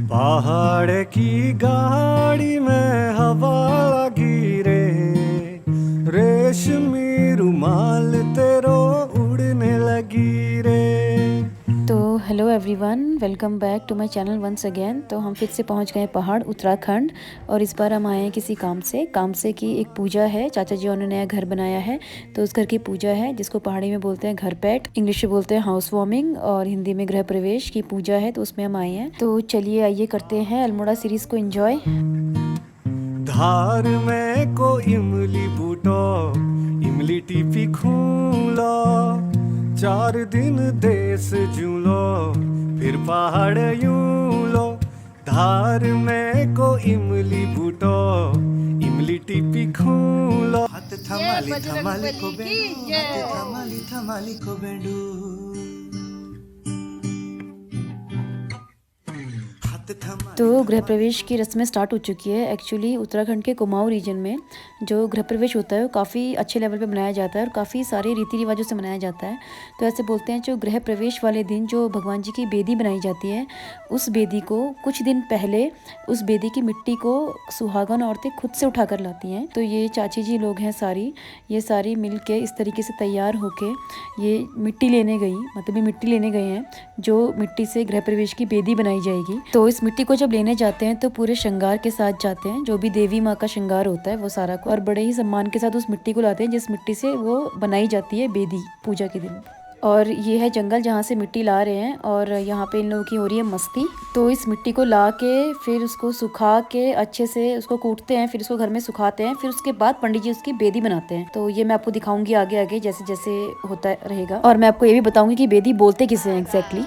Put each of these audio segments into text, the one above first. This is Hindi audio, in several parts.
पहाड़ की गाड़ी में हवा लगी रे, रेशमी रुमाल तेरो उड़ने लगी रे। तो hello everyone, welcome back to my channel once again. तो हम फिर से पहुंच गए पहाड़ उत्तराखंड, और इस बार हम आए हैं किसी काम से की एक पूजा है। चाचा जी उन्होंने नया घर बनाया है, तो उस घर की पूजा है, जिसको पहाड़ी में बोलते हैं घर पैट, इंग्लिश में बोलते हैं हाउस वार्मिंग, और हिंदी में गृह प्रवेश की पूजा है। तो उसमें हम आए हैं। तो चलिए आइए करते हैं अल्मोड़ा सीरीज को एंजॉय। धार में को इमली बूटो, इमली टीपी खूलो, 4 दिन देश जूलो, फिर पहाड़ यूं लो। धार में को इमली बूटो, इमली टीपी खूलो। हाथ थमाली थमाली को बेंडू, हाथ थमाली थमाली को बेंडू। तो गृह प्रवेश की रस्में स्टार्ट हो चुकी है। एक्चुअली उत्तराखंड के कुमाऊं रीजन में जो गृह प्रवेश होता है वो काफ़ी अच्छे लेवल पे मनाया जाता है और काफ़ी सारे रीति रिवाजों से मनाया जाता है। तो ऐसे बोलते हैं जो गृह प्रवेश वाले दिन जो भगवान जी की बेदी बनाई जाती है, उस बेदी को कुछ दिन पहले उस बेदी की मिट्टी को सुहागन औरतें खुद से उठा कर लाती हैं। तो ये चाची जी लोग हैं सारी, ये सारी मिल के इस तरीके से तैयार होके ये मिट्टी लेने गई, मतलब ये मिट्टी लेने गए हैं जो मिट्टी से गृह प्रवेश की बेदी बनाई जाएगी। तो इस मिट्टी को जब लेने जाते हैं तो पूरे श्रृंगार के साथ जाते हैं, जो भी देवी माँ का श्रृंगार होता है वो सारा को, और बड़े ही सम्मान के साथ उस मिट्टी को लाते हैं जिस मिट्टी से वो बनाई जाती है बेदी पूजा के दिन। और ये है जंगल जहाँ से मिट्टी ला रहे हैं, और यहाँ पे इन लोगों की हो रही है मस्ती। तो इस मिट्टी को ला के फिर उसको सुखा के अच्छे से उसको कूटते हैं, फिर उसको घर में सुखाते हैं, फिर उसके बाद पंडित जी उसकी बेदी बनाते हैं। तो ये मैं आपको दिखाऊंगी आगे आगे जैसे जैसे होता रहेगा, और मैं आपको ये भी बताऊंगी कि बेदी बोलते किसे हैं एग्जैक्टली।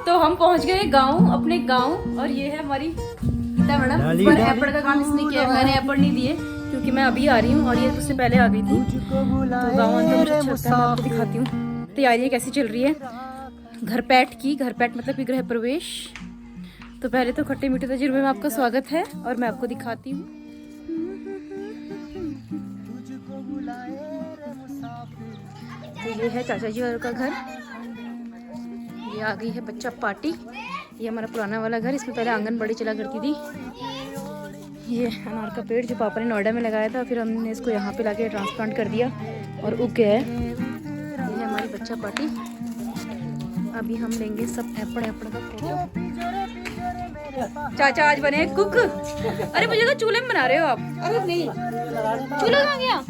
तो हम पहुंच गए गांव, अपने गांव, और ये है हमारी गीता मैडम। पर एप्पल का काम इसने किया है, मैंने एप्पल नहीं दिए क्योंकि मैं अभी आ रही हूँ और ये उससे पहले आ गई थी। तो गांव अंदर मुझे अच्छा लगता है, मैं आपको दिखाती हूँ तैयारियाँ कैसी चल रही है घर पैट की। घर पैट मतलब कि गृह प्रवेश। तो पहले तो खट्टे मीठे तजुर्बे में आपका स्वागत है और मैं आपको दिखाती हूँ। तो ये है चाचा जी का घर, ये आ गई है बच्चा पार्टी। ये हमारा पुराना वाला घर, इसमें पहले आंगनबाड़ी चला करती थी। ये अनार का पेड़ जो पापा ने नोएडा में लगाया था, फिर हमने इसको यहाँ पे लाके ट्रांसप्लांट कर दिया और उग गया है। ये है हमारी बच्चा पार्टी। अभी हम लेंगे सब एप्पल का फोटो। चाचा आज बने कुक। अरे मुझे तो चूल्हे में बना रहे हो आप। अरे नहीं, चूल्हा कहाँ गया?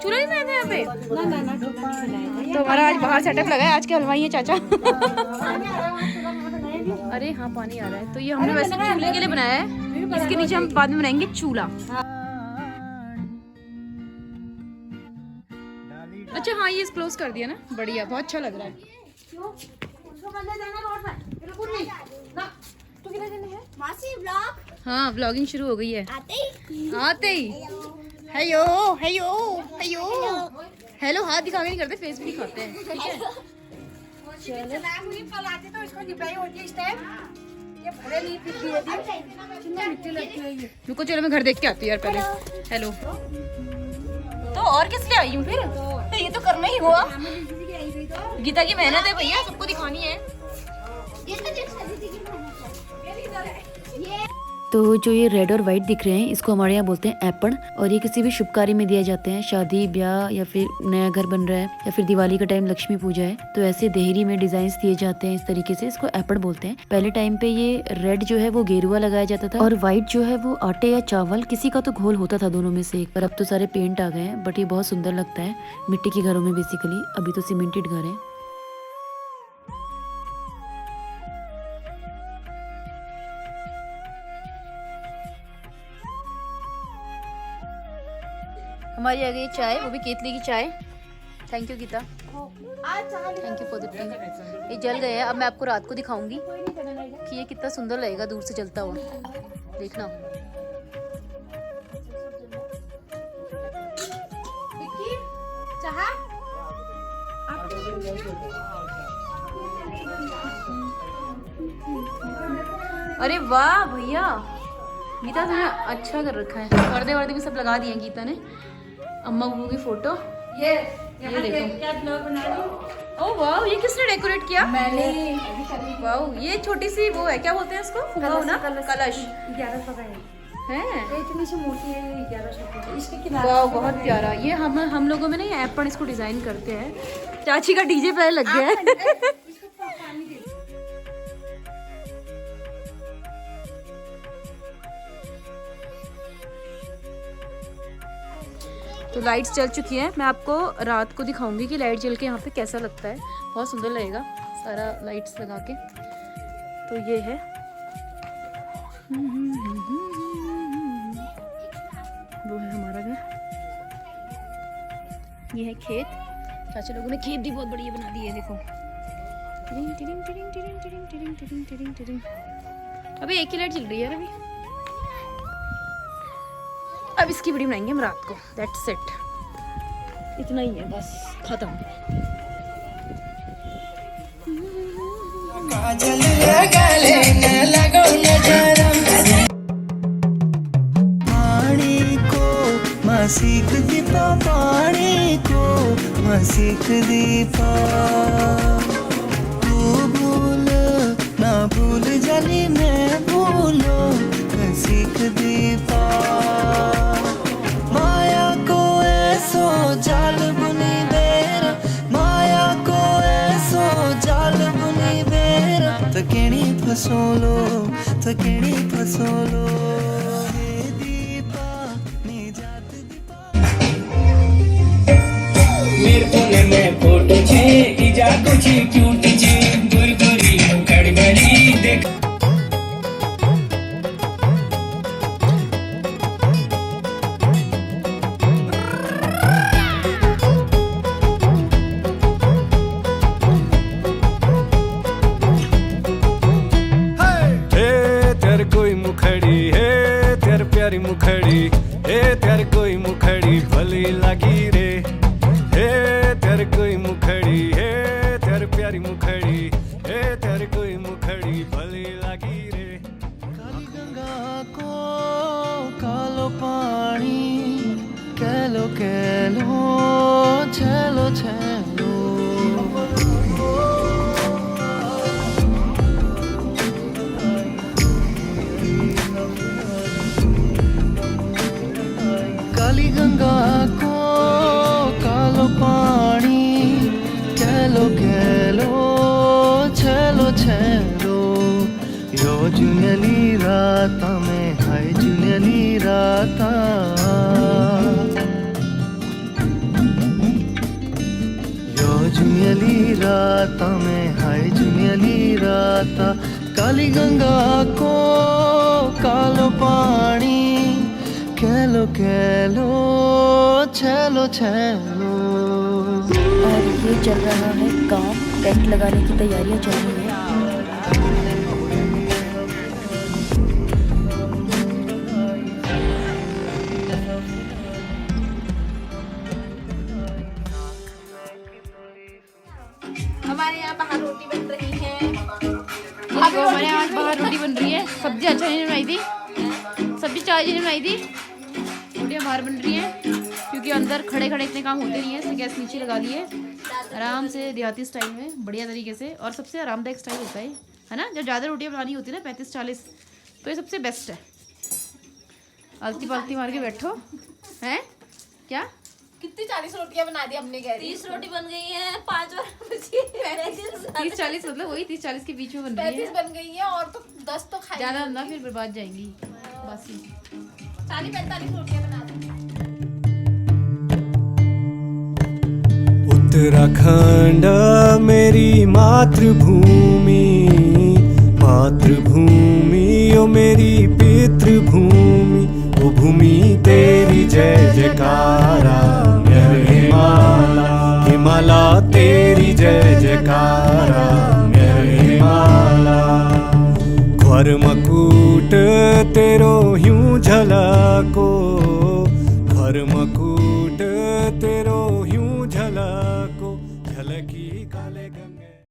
चूल्हा नहीं बनाया था यहाँ पे? ना। तो हमारा आज बाहर सेटअप लगा है, आज के हलवाई है चाचा। अरे हाँ, पानी आ रहा है। तो ये हमने वैसे चूल्हे के लिए बनाया है, इसके नीचे हम बाद में बनाएंगे चूल्हा। अच्छा हाँ, ये क्लोज कर दिया ना, बढ़िया, बहुत अच्छा लग रहा है। हाँ, व्लॉगिंग शुरू हो गई है आते ही। हेलो हेलो हेलो हेलो, हाथ दिखा के नहीं करते, फेस भी दिखाते हैं, ठीक है। रुको, चलो मैं घर देख के आती हूँ यार पहले। हेलो। तो और किस लिए आई हूँ फिर? तो ये तो करना ही हुआ, गीता की मेहनत है भैया, सबको दिखानी है। तो जो ये रेड और वाइट दिख रहे हैं, इसको हमारे यहाँ बोलते हैं एप्पल, और ये किसी भी शुभ कार्य में दिए जाते हैं, शादी ब्याह या फिर नया घर बन रहा है या फिर दिवाली का टाइम लक्ष्मी पूजा है, तो ऐसे देहरी में डिजाइन दिए जाते हैं इस तरीके से, इसको एप्पल बोलते हैं। पहले टाइम पे ये रेड जो है वो गेरुआ लगाया जाता था, और व्हाइट जो है वो आटे या चावल, किसी का तो घोल होता था दोनों में से एक। पर अब तो सारे पेंट आ गए हैं, बट ये बहुत सुंदर लगता है मिट्टी के घरों में बेसिकली। अभी तो सीमेंटेड घर है। हमारी आ गई चाय, वो भी केतली की चाय। Thank you Gita, thank you for the tea. ये जल गया है, अब मैं आपको रात को दिखाऊंगी कि ये कितना सुंदर लगेगा दूर से जलता हुआ, देखना। अरे वाह भैया, गीता तुमने अच्छा कर रखा है। पर्दे वर्दे भी सब लगा दिए गीता ने। अम्मा बुबू की फोटो, ये देखो। क्या ब्लॉग बना रही हूँ? ओह वाह, ये किसने डेकोरेट किया? मैंने वाह, ये छोटी सी वो है, क्या बोलते हैं इसको? फुग्गा ना, कलश 1100 का है। है। इतनी सी मोटी है, 1100 की। इसके किनारे वाह बहुत प्यारा। ये हम लोगों में ना ये ऐप पर इसको डिजाइन करते हैं। चाची का डीजे पहले लग गया है। तो लाइट्स जल चुकी हैं। मैं आपको रात को दिखाऊंगी कि लाइट जल के यहाँ पे कैसा लगता है। बहुत सुंदर लगेगा सारा लाइट्स लगा के। तो ये है, वो है हमारा घर। ये है खेत। चाचा लोगों ने खेत भी बहुत बढ़िया बना दिए, देखो। टिरिंग टिरिंग टिरिंग टिरिंग टिरिंग टिरिंग टिरिंग टिरिंग टिरिंग। अभी एक ही लाइट चल रही है अभी। अब इसकी वीडियो बनाएंगे हम रात को। दैट्स इट, इतना ही है बस, खत्म। पानी को मसीक दीपा, पानी को मसीक दीपा, तू भूल ना भूल जली मैं भूलो कसीक दीपा, माया को ऐसो जाल बुनी बेरा, माया को ऐसो जाल बुनी बेरा, तकेणी फसोलो तकेणी फसोलो दीपा नी जात दीपा। मेरे फोन में फोटो छे इजा कुछ क्यूट छे, गोरी गोरी मुखड़ बड़ी देख। प्यारी मुखड़ी, हे तेर कोई मुखड़ी भली लगी रे, हे तेर कोई मुखड़ी, हे तेर प्यारी मुखड़ी, हे तेर कोई मुखड़ी भली लगी रे। काली गंगा को कालो पानी, कैलो कैलो छेलो छेलो, काली गंगा को कालो पानी, कैलो कैलो छेलो छेलो, यो जुनेली राता में हाय जुनेली राता, यो जुनेली राता में हाय जुनेली राता, काली गंगा को कालो पानी, कैलो कैलो छेलो छेलो। और ये चल रहा है काम, टेंट लगाने की तैयारियां चल रही है। हमारे यहाँ बाहर रोटी बन रही है। हमारे यहाँ बाहर रोटी बन रही है। सब्जी अच्छा नहीं बनाई थी, सब्जी चाची ने बनाई थी। रोटियाँ बाहर बन रही हैं क्योंकि अंदर खड़े खड़े इतने काम होते नहीं है, इसलिए गैस नीचे लगा दी है। आराम से देहाती स्टाइल में बढ़िया तरीके से, और सबसे आरामदायक स्टाइल होता है ना। जब ज़्यादा रोटियाँ बनानी होती है ना 35-40, तो ये सबसे बेस्ट है। आलती पालती मार के बैठो हैं। क्या कितनी 40 रोटियां बना दी हमने, कह रही 30 रोटी बन गई है, 5 और बची 30-40, मतलब वही 30-40 के बीच में बन रही 35 है। बन गई है, और तो 10 तो खाई ज़्यादा ना फिर बर्बाद जाएंगी बासी। 40-45 रोटियां बना दी। उत्तराखंड मेरी मातृभूमि,